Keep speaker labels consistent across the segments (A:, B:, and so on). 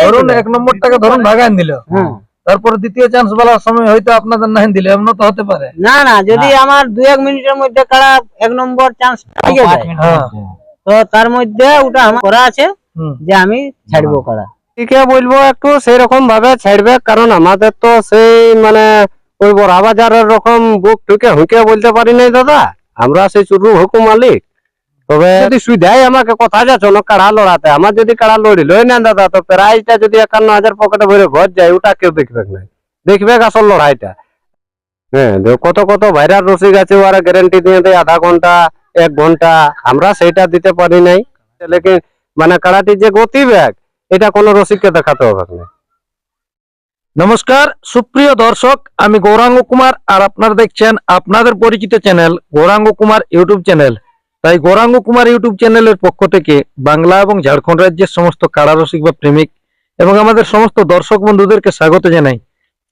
A: ধরুন 1 নম্বরটাকে ধরুন ভাগান দিল, তারপরে দ্বিতীয় চান্স বলার সময় হয়তো আপনাদের নাই দিলে, এমন তো হতে পারে।
B: না না, যদি আমার 2-1 মিনিটের মধ্যে কারা 1 নম্বর চান্স পেয়ে যায়, তো তার মধ্যে ওটা আমার করা আছে যে আমি ছাড়বো কারা।
C: ঠিকই বলবো, একটু সেই রকম ভাবে ছাড়বে, কারণ আমাদের তো সেই মানে ওই বড়া বাজারের রকম বুক টুকে হুঁকে বলতে পারি নাই দাদা, আমরা সেই চুরু হুকুম মালিক। তবে যদি সুবিধাই আমাকে কথা যাচ্ছ না কাড়া লড়াতে, আমার যদি কাড়া লড়ি লই না দাদা, তো প্রাইজটা যদি 51,000 পকেটে ভরে ঘর যায়, ওটা কেউ দেখবে না, দেখবে আসল লড়াইটা। হ্যাঁ, কত কত ভাইরাল রসিক আছে, ওরা গ্যারান্টি দিয়ে দেয় আধা ঘন্টা 1 ঘন্টা, আমরা সেইটা দিতে পারি নাই। লেকিন মানে কাড়াটির যে গতি ব্যাগ, এটা কোনো রসিককে দেখাতে হবে না।
A: নমস্কার সুপ্রিয় দর্শক, আমি গৌরাঙ্গ কুমার, আর আপনারা দেখছেন আপনাদের পরিচিত channel Gauranga Kumar YouTube channel. তাই গৌরাঙ্গ কুমার ইউটিউব চ্যানেলের পক্ষ থেকে বাংলা এবং ঝাড়খণ্ড রাজ্যের সমস্ত কাড়া রসিক বা প্রেমিক এবং আমাদের সমস্ত দর্শক বন্ধুদেরকে স্বাগত জানাই।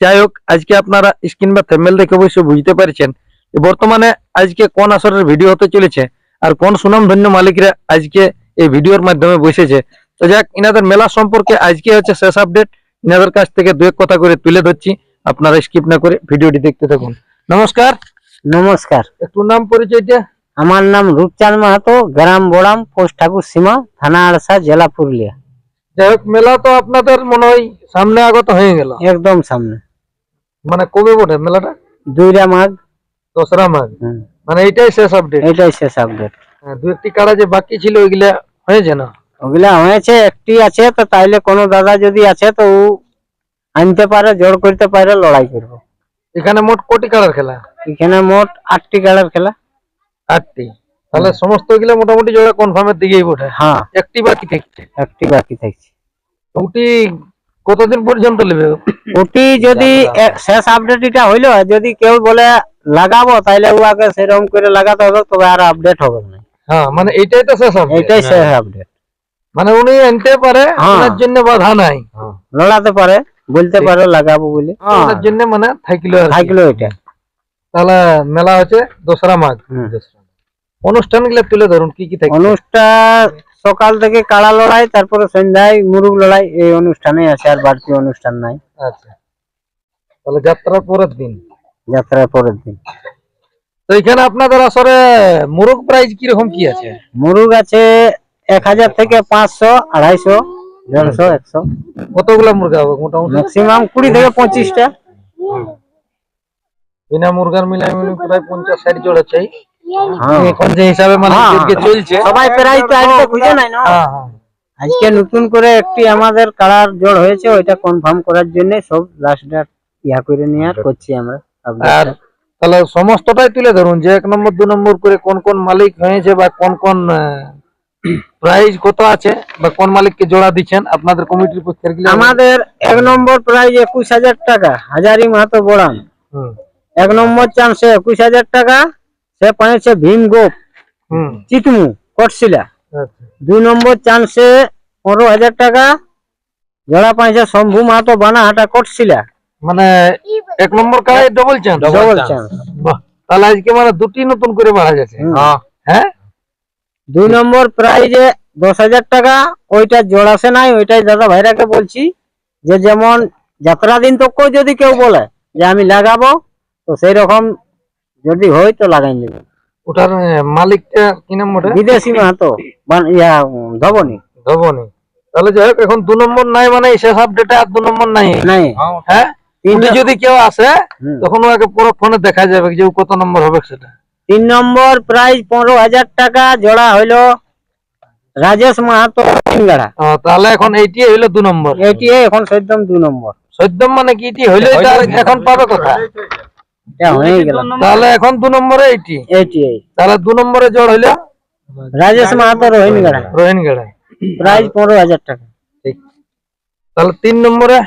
A: যাই হোক, আজকে আপনারা স্ক্রিন বা থাম্বনেল দেখে অবশ্যই বুঝতে পারছেন যে বর্তমানে আজকে কোন আসরের ভিডিও হতে চলেছে আর কোন সুনামধন্য মালিকরা আজকে এই ভিডিওর মাধ্যমে বসেছে। তো যাক, ইনাদের মেলা সম্পর্কে আজকে হচ্ছে শেষ আপডেট, ইনাদের কাছ থেকে 2-1 কথা করে তুলে ধরছি, আপনারা স্কিপ না করে ভিডিওটি দেখতে থাকুন। নমস্কার।
B: নমস্কার,
A: একটু নাম পরিচয়টা।
B: আমার নাম রূপচাঁদ মাহাতো, গ্রাম বোড়াম, পোস্ট ঠাকুর সীমা, থানা আড়সা, জেলা পুরুলিয়া।
A: যাই হোক, মেলা তো আপনাদের মনে হয় সামনে আগত হয়ে গেল।
B: একদম সামনে।
A: মানে কবে বটে মেলাটা?
B: 2 মাঘ।
A: 2রা মাঘ। মানে এইটাই শেষ আপডেট?
B: এটাই শেষ আপডেট।
A: 2-1টি কাড়া যে বাকি ছিল ওইগুলা হয়েছে না?
B: ওগুলা হয়েছে, একটি আছে, তো তাইলে কোনো দাদা যদি আছে তো ও আনতে পারে, জোর করতে পারে, লড়াই করবো।
A: এখানে মোট কোটি কাড়ার খেলা?
B: এখানে মোট 8টি কাড়ার খেলা।
A: 8টি? তাহলে সমস্ত গুলা মোটামুটি জোড়া কনফার্মের দিকেই বটে।
B: হ্যাঁ,
A: একটি বাকি থাকছে।
B: একটি বাকি থাকছে।
A: ওটি কতদিন পর্যন্ত নেবে?
B: ওটি যদি শেষ আপডেট এটা হইলো, যদি কেউ বলে লাগাবো তাইলে ও আগে সেরকম করে লাগাতে হবে, তবে আর আপডেট হবে না।
A: হ্যাঁ, মানে এইটাই তো শেষ আপডেট?
B: এটাই শেষ আপডেট।
A: মানে উনি আনতে পারে, ওনার জন্য বাধা নাই,
B: লড়াতে পারে, বলতে পারে লাগাবো বলে,
A: ওনার জন্য মানে থাকলো
B: এটা।
A: তাহলে মেলা হচ্ছে 2রা মাঘ। অনুষ্ঠান গুলো তুলে ধরুন, কি কি থাকে?
B: অনুষ্ঠান সকাল থেকে কাড়া লড়াই, তারপরে সন্ধ্যায় মুরুগ লড়াই, এই অনুষ্ঠানে আছে, আর বাড়তি অনুষ্ঠান নাই।
A: আচ্ছা, তাহলে যাত্রার পরের দিন?
B: যাত্রার পরের দিন।
A: তো এখানে আপনাদের আসরে মুরগ প্রাইস কিরকম কি আছে?
B: মুরুগ আছে 1000 থেকে 500, 250, 150, 100।
A: কতগুলো মুরগা হবে মোটামুটি?
B: ম্যাক্সিমাম 20 থেকে 25টা।
A: বিনা মুরগার মিলাই মিলে প্রায় 50-60 জোড়া চাই।
B: হ্যাঁ,
A: এখন যে হিসাবে মানে চলছে,
B: সবাই প্রাইস তো আজকে খুঁজে নাই না। আজকে নতুন করে একটি আমাদের কাড়ার জোড় হয়েছে, ওইটা কনফার্ম করার জন্য সব লাস্ট ডেট ইয়া করে নিয়ে আর করছি আমরা।
A: আর তাহলে সমস্তটাই তুলে ধরুন যে 1 নম্বর 2 নম্বর করে কোন কোন মালিক হয়েছে বা কোন কোন প্রাইজ কত আছে বা কোন মালিককে জোড়া দিচ্ছেন আপনাদের কমিটির পক্ষ থেকে?
B: আমাদের 1 নম্বর প্রাইজ 21,000 টাকা, হাজারি মাহাতো বোড়াম। 1 নম্বর চান্সে 21,000 টাকা, সে পাইছে ভীম গোপ চিতমু কটশিলা। 2 নম্বর চান্সে 15,000 টাকা, জোড়া পাইছে শম্ভু মাহাতো বানাহাটা কটশিলা।
A: মানে 1 নম্বর কাড়াই ডবল চান্স?
B: Double chance.
A: বাহ, তাহলে আজকে মানে 2টি নতুন করে বাড়া যাচ্ছে। হ্যাঁ,
B: 2 নম্বর প্রাইজে 10,000 টাকা, ওইটা জোড়াছে নাই, ওইটাই দাদা ভাইরাকে বলছি যে যেমন যাত্রা দিন তো যদি কেউ বলে যে আমি লাগাবো, তো সেই রকম যদি হয় তো লাগাই নেবে।
A: ওটার মালিকটা কি নাম? ওটা
B: বিদেশি মাহাতো ধবনি।
A: ধবনি। তাহলে যাই হোক, এখন 2 নম্বর নাই, মানে শেষ আপডেটে আর 2 নম্বর নাই। হ্যাঁ, যদি কেউ আসে তখন ওকে পুরো ফোনে দেখা যাবে যে কত নম্বর হবে সেটা।
B: 3 নম্বর প্রাইজ 15,000 টাকা, জোড়া হইলো রাজেশ মাহাতো সিঙ্গাড়া।
A: তাহলে এখন এইটি হইলো 2 নম্বর?
B: এইটি এখন সদ্যম 2 নম্বর।
A: সদ্যম মানে কি এটি হইলো? এখন পাবে কথা?
B: হয়ে গেল।
A: তাহলে এখন 2 নম্বরে এইটি। তাহলে 2 নম্বরে জোড় হইলো
B: রাজেশ মাহাতো রোহিণগাড়া।
A: রোহিণগাড়া,
B: প্রাইজ 15,000 টাকা।
A: ঠিক। তাহলে 3 নম্বরে?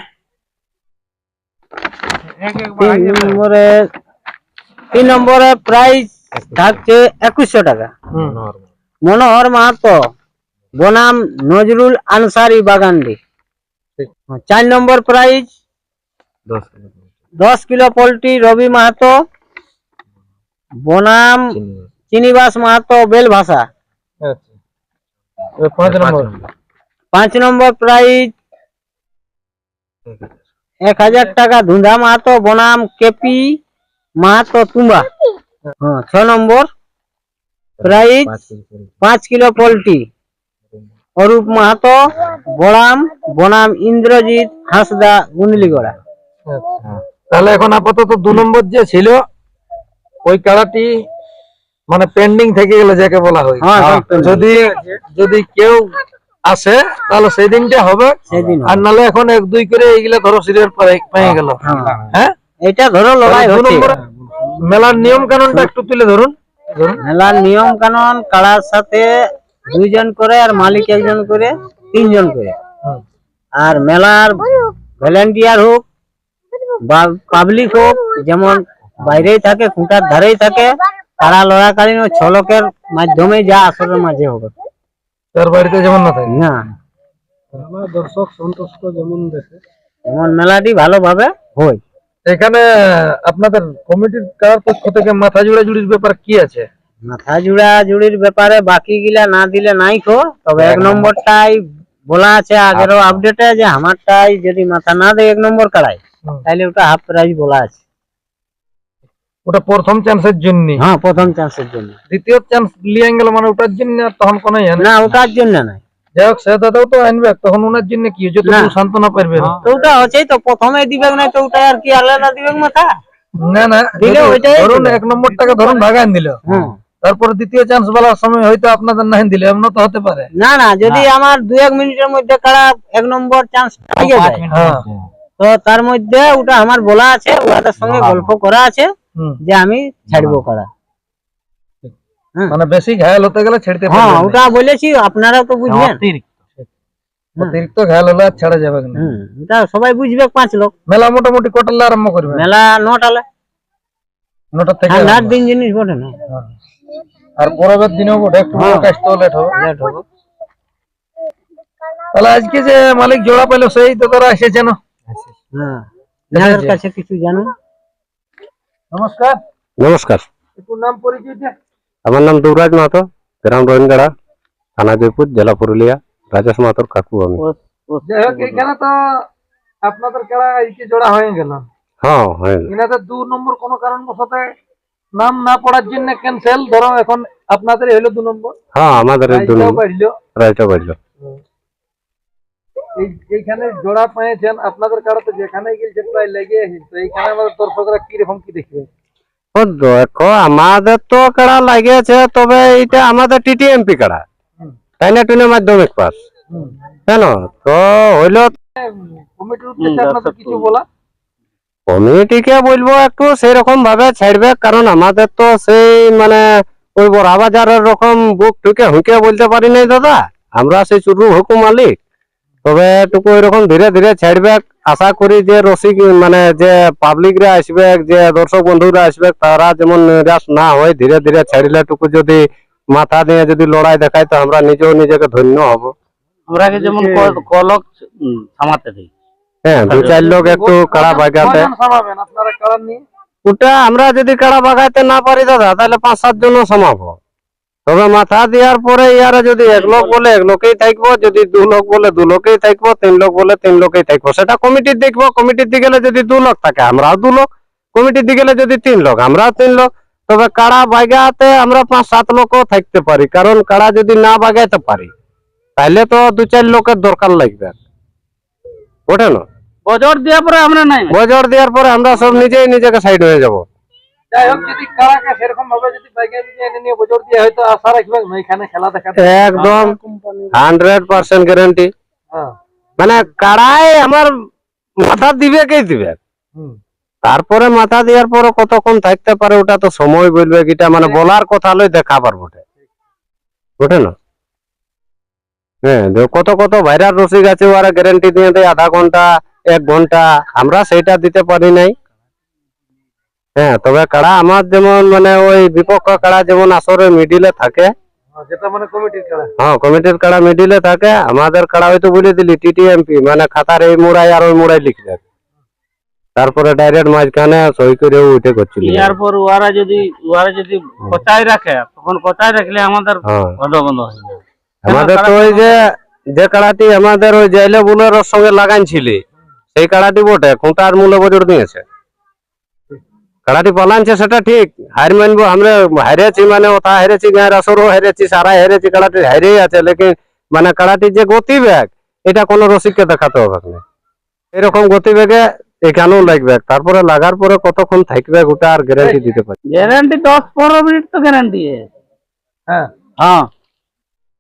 B: 3 নম্বরে প্রাইজ থাকছে 2100 টাকা, মনোহর মাহাতো বনাম নজরুল আনসারি বাগান্ডি। 4 নম্বর প্রাইজ 10 কিলো পোল্ট্রি রবি মাহাতো বনাম চিনিবাস মাহাতো বেল ভাষা। 5 নম্বর প্রাইজ 1000 টাকা ধুন্ধা মাহাতো বনাম কেপি মাহাতো তুম্বা। হ্যাঁ 6 নম্বর prize 5 kilo poultry Arup Mahato বড়াম বনাম ইন্দ্রজিৎ হাঁসদা গুন্দলিগড়া।
A: তাহলে এখন আপাতত 2 নম্বর যে ছিল ওই কাড়াটি মানে পেন্ডিং থেকে গেল যাকে বলা হয়।
B: হ্যাঁ, সব pending।
A: যদি যদি কেউ আসে তাহলে সেই দিনটা হবে,
B: সেদিন
A: আর নালে এখন 1-2 করে এইগুলা ধরো সিরিয়াল পেয়ে গেল। হ্যাঁ
B: এটা ধরো লড়াই
A: তাহলে 2
B: হচ্ছে।
A: নম্বরে মেলার নিয়ম কানুনটা একটু তুলে ধরুন।
B: মেলার নিয়ম কানুন কাড়ার সাথে 2 জন করে আর মালিক 1 জন করে 3 জন করে। আর মেলার ভলেন্টিয়ার হোক বা পাবলিক হোক, যেমন বাইরেই থাকে খুঁটার ধারেই থাকে, তারা লড়াকালীন 6 লোকের মাধ্যমে যা আসরের মাঝে হবে
A: তার বাড়িতে যেমন না থাকে।
B: না।
C: দর্শক সন্তুষ্ট যেমন দেখে
B: এমন মেলাটি ভালোভাবে হয়।
A: এখানে আপনাদের কমিটির কার পক্ষ থেকে মাথা জোড়া জুড়ির ব্যাপার কি আছে?
B: মাথা জুড়া জুড়ির ব্যাপারে বাকি গিলা না দিলে নাই খো, তবে 1 নম্বরটাই বলা আছে আগেরও আপডেটে যে আমারটাই যদি মাথা না দেয় 1 নম্বর কাড়াই তাহলে ওটা হাফ প্রাইজ বলা আছে।
A: ওটা প্রথম চান্সের জন্য,
B: হ্যাঁ প্রথম চান্সের জন্য।
A: দ্বিতীয় চান্স লিয়ে গেল মানে ওটার জন্য আর তখন কোনো ইয়ে নেই।
B: না ওটার জন্য নাই,
A: যাই হোক সে দাদাও তো আনবে, তখন ওনার জন্য কি যত
B: না।
A: সান্ত্বনা পারবে না।
B: তো ওটা হচ্ছেই তো প্রথমে দিবে না, তো ওটা আর কি আলাদা দিবে মাথা।
A: না না
B: দিলে
A: যদি
B: ওইটাই
A: ধরুন
B: দিবে।
A: 1 নম্বরটাকে ধরুন ভাগান দিল,
B: হুম।
A: তারপরে দ্বিতীয় চান্স বলার সময় হয়তো আপনাদের নাই দিলে এমন তো হতে পারে।
B: না না, যদি আমার 2-1 মিনিটের মধ্যে কারা 1 নম্বর চান্স পেয়ে যায়,
A: হ্যাঁ
B: তো তার মধ্যে ওটা আমার বলা আছে, ওদের সঙ্গে গল্প করা আছে
A: হুম।
B: যে আমি ছাড়বো কারা।
A: মানে বেশি ঘায়াল হতে গেলে ছেড়তে
B: হ্যাঁ
A: পারবেন না।
B: ওটা বলেছি, আপনারাও তো বুঝবেন।
A: অতিরিক্ত ঘায়াল হলে আর ছাড়া যাবে না।
B: এটা সবাই বুঝবে 5 লোক।
A: মেলা মোটামুটি কটালে আরম্ভ করবে?
B: মেলা 9টালে,
A: 9টা থেকে
B: ঠান্ডার
A: আরম্ভ।
B: দিন জিনিস বটে না,
A: আর পরের দিনেও বটে, একটু
B: হ্যাঁ।
A: কাজ তো লেট হবে।
B: লেট হবে।
A: তাহলে আজকে যে মালিক জোড়া পেলো সেই তো তারা এসেছে না।
B: হ্যাঁ যাদের কাছে কিছু জানো।
A: নমস্কার,
C: নমস্কার,
A: একটু নাম পরিচয় দেন।
C: আমার নাম দুবরাজ মাহাতো, গ্রাম রোহিনগাড়া, থানা জয়পুর, জেলা পুরুলিয়া। রাজেশ মাহাতোর কাকু আমি।
A: যাই হোক এখানে তো আপনাদের কারা আজকে জোড়া হয়ে গেল।
C: হ্যাঁ হ্যাঁ,
A: এনাদের 2 নম্বর কোনো কারণবশত নাম না পড়ার জন্য ক্যান্সেল, ধরো এখন আপনাদের হলো 2 নম্বর।
C: হ্যাঁ আমাদের এই
A: প্রাইজটাও বাড়লো।
C: প্রাইজটা বাড়লো।
A: এইখানে জোড়া পেয়েছেন আপনাদের কারা, তো যেখানে গেছে প্রায় লেগে তো এইখানে আমাদের দর্শকরা কিরকম কি দেখবে?
C: ও দেখো আমাদের তো কাড়া লাগিয়েছে, তবে এটা আমাদের টিটিএমপি কাড়া, তাই না? টুনে মাধ্যমিক পাস কেন তো হইলো।
A: কমিটির উদ্দেশ্যে আপনাদের কিছু বলা?
C: কমিটিকে বলবো একটু সেরকম ভাবে ছাড়বে, কারণ আমাদের তো সেই মানে ওই বড় বাজারের রকম বুক টুকে হুঁকে বলতে পারি নাই দাদা, আমরা সেই চুরু হুকুম মালিক। তবে টুকু এরকম ধীরে ধীরে ছাড়বে, আশা করি যে রসিক মানে যে পাবলিকরা আসবে, যে দর্শক বন্ধুরা আসবে, তারা যেমন নিরাশ না হয়, ধীরে ধীরে ছাড়লে টুকু যদি মাথা দিয়ে যদি লড়াই দেখায় তো আমরা নিজেও নিজেকে ধন্য হব।
D: আমরা যেমন কলক থামাতে দিই।
C: হ্যাঁ 2-4 লোক একটু কাড়া বাগাতে,
A: কজন সামাবেন আপনারা কারা নিয়ে?
C: ওটা আমরা যদি কাড়া বাগাইতে না পারি দাদা তাহলে 5-7 জন সমাবো। তবে মাথা দেওয়ার পরে ইয়ারা যদি 1 লোক বলে 1 লোকেই থাকবো, যদি 2 লোক বলে 2 লোকেই থাকবো, 3 লোক বলে 3 লোকেই থাকবো, সেটা কমিটির দেখবো। কমিটির দিকে গেলে যদি 2 লোক থাকে আমরাও 2 লোক, কমিটির দিকে গেলে যদি 3 লোক আমরাও 3 লোক। তবে কাড়া বাগাতে আমরা 5-7 লোকও থাকতে পারি, কারণ কাড়া যদি না বাগাইতে পারি তাহলে তো 2-4 লোকের দরকার লাগবে, ওঠে না?
D: বজর দেওয়ার পরে আমরা নাই
C: বজর দেওয়ার পরে আমরা সব নিজেই নিজেকে সাইড হয়ে যাব।
A: যাই হোক যদি কারাকে সেরকম ভাবে যদি বাইকে এনে নিয়ে বজর দিয়ে হয়তো আশা রাখবেন না এখানে খেলা দেখাতে।
C: একদম 100% গ্যারান্টি।
A: হ্যাঁ
C: মানে কাড়াই আমার মাথা দিবে কে দিবে,
A: হুম।
C: তারপরে মাথা দেওয়ার পরে কতক্ষণ থাকতে পারে ওটা তো সময় বলবে, কিটা মানে বলার কথা লই দেখা পারবো ওঠে না। হ্যাঁ কত কত ভাইরাল রসিক আছে, ওরা গ্যারান্টি দিয়ে দেয় আধা ঘন্টা 1 ঘন্টা, আমরা সেইটা দিতে পারি নাই। হ্যাঁ তবে কাড়া আমার যেমন মানে ওই বিপক্ষ কাড়া যেমন আসরে মিডিলে থাকে,
A: যেটা মানে কমিটির খেলা।
C: হ্যাঁ কমিটির কাড়া মিডিলে থাকে, আমাদের কাড়া হয়তো বলে দিলি টিটিএমপি মানে খাতার এই মোড়াই আর ওই মোড়াই লিখবে, তারপরে ডাইরেক্ট মাঝখানে সই করে উঠে করছিল।
D: ইয়ার পর ওরা যদি কচাই রাখে, তখন কচাই রাখলে আমাদের
C: হ্যাঁ
D: বন্ধ বন্ধ হয়ে যাবে।
C: আমাদের তো ওই যে কাড়াটি আমাদের ওই জেলে বুলের সঙ্গে লাগাইছিল, সেই কাড়াটি বটে খুঁটার মূল্য বজর দিয়েছে। কাড়াটি পালানছে সেটা ঠিক, হার মানবো আমরা, হারেছি মানে ওটা হেরেছি, গায়ের আসরও হেরেছি, সারা হেরেছি, কাড়াটি হারেই আছে, লেকিন মানে কাড়াটির যে গতিবেগ এটা কোনো রসিককে দেখাতে হবে না। এরকম গতিবেগে এখানেও লাগবে, তারপরে লাগার পরে কতক্ষণ থাকবে ওটা আর গ্যারান্টি দিতে পারি।
D: গ্যারান্টি 10-15 মিনিট তো গ্যারান্টি
A: হ্যাঁ
D: হ্যাঁ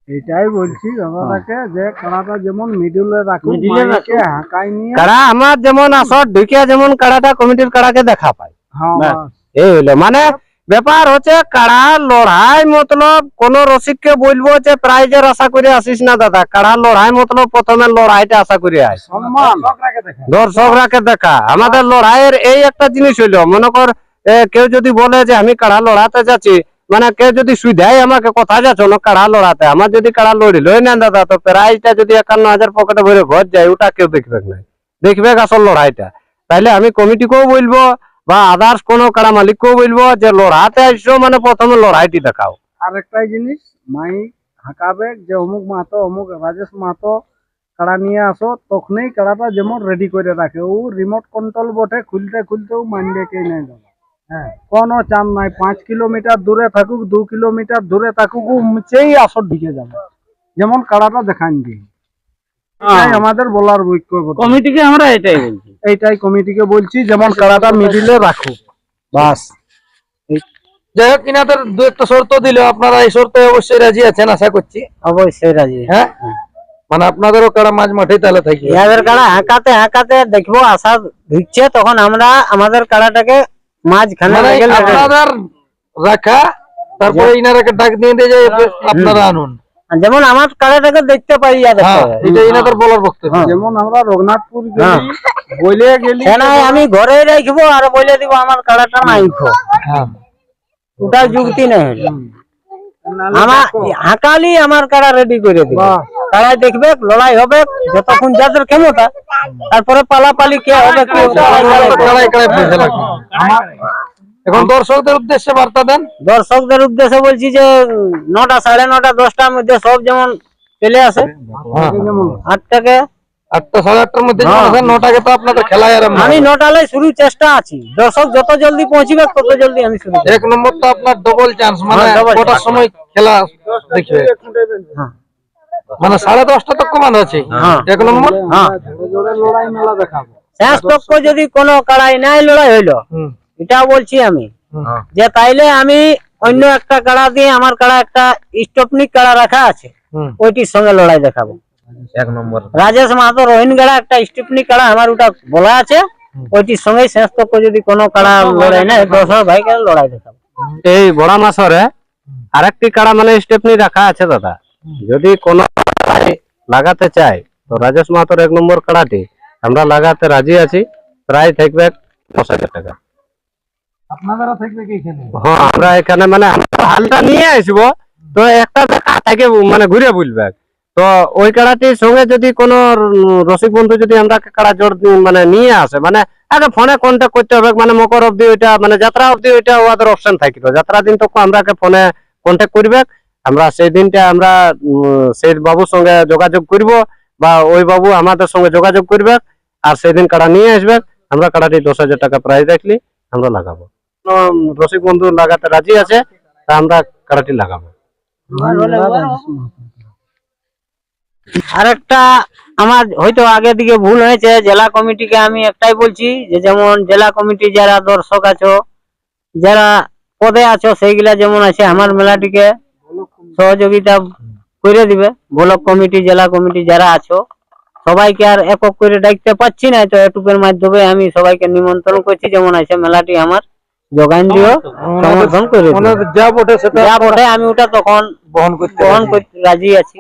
B: এটাই বলছি দাদাকে যে কাড়াটা যেমন মিডিলে রাখুন,
D: মিডিলে
B: মাইকে হাঁকাই নিয়ে।
C: কাড়া আমার যেমন আসর ঢুকে যেমন কাড়াটা কমিটির কাড়াকে দেখা পায়,
B: হ্যাঁ
D: ব্যাস।
B: বাস।
C: এই হইলো মানে ব্যাপার হচ্ছে। কাড়া লড়াই মতলব কোন রসিককে বলবো যে প্রাইজের আশা করে আসিস না দাদা, কাড়া লড়াই মতলব প্রথমে লড়াইটা আশা করে আস,
B: সম্মান
C: দর্শকরাকে দেখা। আমাদের লড়াইয়ের এই একটা জিনিস হইলো, মনে কর কেউ যদি বলে যে আমি কাড়া লড়াতে যাচ্ছি, মানে কেউ যদি সুবিধাই আমাকে কথা যাচ্ছ না কাড়া লড়াতে, আমার যদি কাড়া লড়িলই না দাদা, তো প্রাইজটা যদি 51,000 পকেটে ভরে ঘর যায়, ওটা কেউ দেখবে না, দেখবে আসল লড়াইটা। তাইলে আমি কমিটিকেও বলবো বা আদার্স কোনো কাড়া মালিককেও বলবো যে লড়াতে আসছো মানে প্রথমে লড়াইটি দেখাও।
B: আরেকটাই জিনিস, মাইক হাঁকাবে যে অমুক মাহাতো, অমুক রাজেশ মাহাতো কাড়া নিয়ে আসো, তখনই কাড়াটা যেমন রেডি করে রাখে। ও রিমোট কন্ট্রোল বটে, খুলতে খুলতেও মানবে কে নাই দাদা। হ্যাঁ, কোনো চান নাই, 5 কিলোমিটার দূরে থাকুক, 2 কিলোমিটার দূরে থাকুক, ও মুচেই আসর ঢুকে যাবে, যেমন কাড়াটা দেখান দিয়ে। এটাই আমাদের বলার ঐক্য।
D: কমিটিকে আমরা এটাই বলছি।
B: এইটাই কমিটিকে বলছি, যেমন কাড়াটা মিডিলে রাখুক, বাস।
A: যাই হোক, ইনাদের দু একটা শর্ত দিল, আপনারা এই শর্তে অবশ্যই রাজি আছেন আশা করছি।
B: অবশ্যই রাজি।
A: হ্যাঁ, মানে আপনাদেরও কাড়া মাঝ মাঠেই তাহলে থাকবে।
B: ইয়াদের কাড়া হাঁকাতে হাঁকাতে দেখবো আশা ঢুকছে, তখন আমরা আমাদের কাড়াটাকে মাঝখানে
A: মানে
B: রেখে লেগে-
A: আপনাদের রাখা, তারপরে ইনারাকে ডাক দিয়ে দিয়ে যে আপনারা আনুন।
B: যেমন আমার কাড়াটাকে দেখতে পাই ইয়াদের
A: হ্যাঁ,
B: কাড়া।
A: এটা ইনাদের বলার বক্তব্য।
B: যেমন আমরা রঘুনাথপুর গেলি, বলে গেলি আমি ঘরে রাখবো আর বলে দিব আমার কাড়াটা নাইখো,
A: হ্যাঁ,
B: ওটা যুক্তি নেই। আমার হাঁকালি আমার কাড়া রেডি করে দিব, কাড়াই দেখবে, লড়াই হবে যতক্ষণ যাদের ক্ষমতা, তারপরে পালাপালি কে হবে কে
A: কাড়াই কাড়াই পয়সা লাগবে। এখন দর্শকদের উদ্দেশ্যে বার্তা দেন।
B: দর্শকদের উদ্দেশ্যে বলছি যে 9টা, 9:30, 10টার মধ্যে সব যেমন চলে আসে।
A: হ্যাঁ,
B: 8টাকে
A: 8টা 8:30টার মধ্যে যখন আসেন, 9টাকে তো আপনাদের খেলায় আরম্ভ
B: আমি
A: হবে।
B: 9টায় শুরু চেষ্টা আছি, দর্শক যত জলদি পৌঁছিবে তত জলদি আমি শুরু করব।
A: 1 নম্বর তো আপনার ডবল চান্স, মানে
B: হ্যাঁ, double
A: কটার
B: chance।
A: সময় খেলা দেখবে,
B: হ্যাঁ।
A: মানে 10:30টা তক কমানো আছে।
B: হ্যাঁ।
A: 1 নম্বর।
B: হ্যাঁ,
C: লড়াই মেলা দেখাবো।
B: শেষ তক্ক যদি কোনো কাড়াই নাই লড়াই হইলো,
A: হুম,
B: এটা বলছি আমি
A: হুম।
B: যে তাইলে আমি অন্য একটা কাড়া দিয়ে, আমার কাড়া একটা স্টপনিক কাড়া রাখা আছে,
A: হুম।
B: ওইটির সঙ্গে লড়াই দেখাবো।
A: 1 নম্বর।
B: রাজেশ মাহাতো রোহিন গাড়া একটা স্টপনিক কাড়া আমার ওটা বলা আছে, ওইটির সঙ্গে শেষ তক্ক যদি কোনো কাড়া লড়াই নাই, 10 ভাইকে লড়াই দেখাবো।
C: এই বড় মাসরে আরেকটি কাড়া মানে স্টেপনি রাখা আছে দাদা, যদি কোনো লাগাতে চাই তো রাজেশ মাহাতোর 1 নম্বর কাড়াটি আমরা লাগাতে রাজি আছি, প্রায় থাকবে 10,000 টাকা।
A: আপনাদেরও থাকবে কি এখানে?
C: হ্যাঁ, আমরা এখানে মানে আমরা হালটা নিয়ে আসবো, তো একটা দেখা থেকে মানে ঘুরে বুঝবে। তো ওই কাড়াটির সঙ্গে যদি কোনো রসিক বন্ধু যদি আমরা কাড়া জোর মানে নিয়ে আসে, মানে আগে ফোনে কন্ট্যাক্ট করতে হবে, মানে মকর অব্দি ওইটা মানে যাত্রা অব্দি ওইটা ওদের অপশন থাকলো, যাত্রা দিন তো আমরা ফোনে কন্ট্যাক্ট করবে, আমরা সেই দিনটা আমরা সেই বাবুর সঙ্গে যোগাযোগ করব, বা ওই বাবু আমাদের সঙ্গে যোগাযোগ করবে, আর সেদিন কাড়া নিয়ে আসবে। আমরা কাড়াটি 10,000 টাকা প্রাইস রাখলি আমরা লাগাবো। রসিক বন্ধু লাগাতে রাজি আছে, তা আমরা কাড়াটি লাগাবো।
B: আরেকটা আমার হয়তো আগে দিকে ভুল হয়েছে, জেলা কমিটিকে আমি একটাই বলছি যে যেমন জেলা কমিটি যারা দর্শক আছো, যারা পদে আছো, সেইগুলা যেমন আছে আমার মেলাটিকে সহযোগিতা করে দিবে। ব্লক কমিটি, জেলা কমিটি যারা আছো, সবাইকে আর একক করে ডাকতে পাচ্ছি না, তো ইউটিউবের মাধ্যমে আমি সবাইকে নিমন্ত্রণ করছি, যেমন আছে মেলাটি আমার যোগান দিও, সমর্থন করে দিও।
A: ওনাদের যা বটে সেটা
B: যা বটে আমি ওটা তখন
A: বহন করতে
B: গ্রহণ করতে রাজি আছি,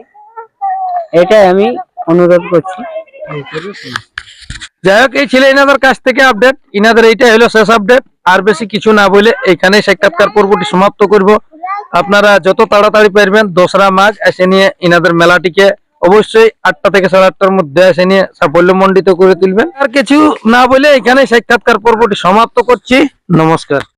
B: এটাই আমি অনুরোধ করছি।
A: যাই হোক, এই ছিল ইনাদের কাছ থেকে আপডেট। ইনাদের এইটাই হলো শেষ আপডেট, আর বেশি কিছু না বলে এখানে সাক্ষাৎকার পর্বটি সমাপ্ত করব। আপনারা যত তাড়াতাড়ি পারবেন 2রা মার্চ এসে নিয়ে ইনাদের মেলাটিকে অবশ্যই 8টা থেকে 8:30টার মধ্যে এসে নিয়ে সাফল্যমণ্ডিত করে তুলবেন। আর কিছু না বলে এখানে সাক্ষাৎকার পর্বটি সমাপ্ত করছি। নমস্কার।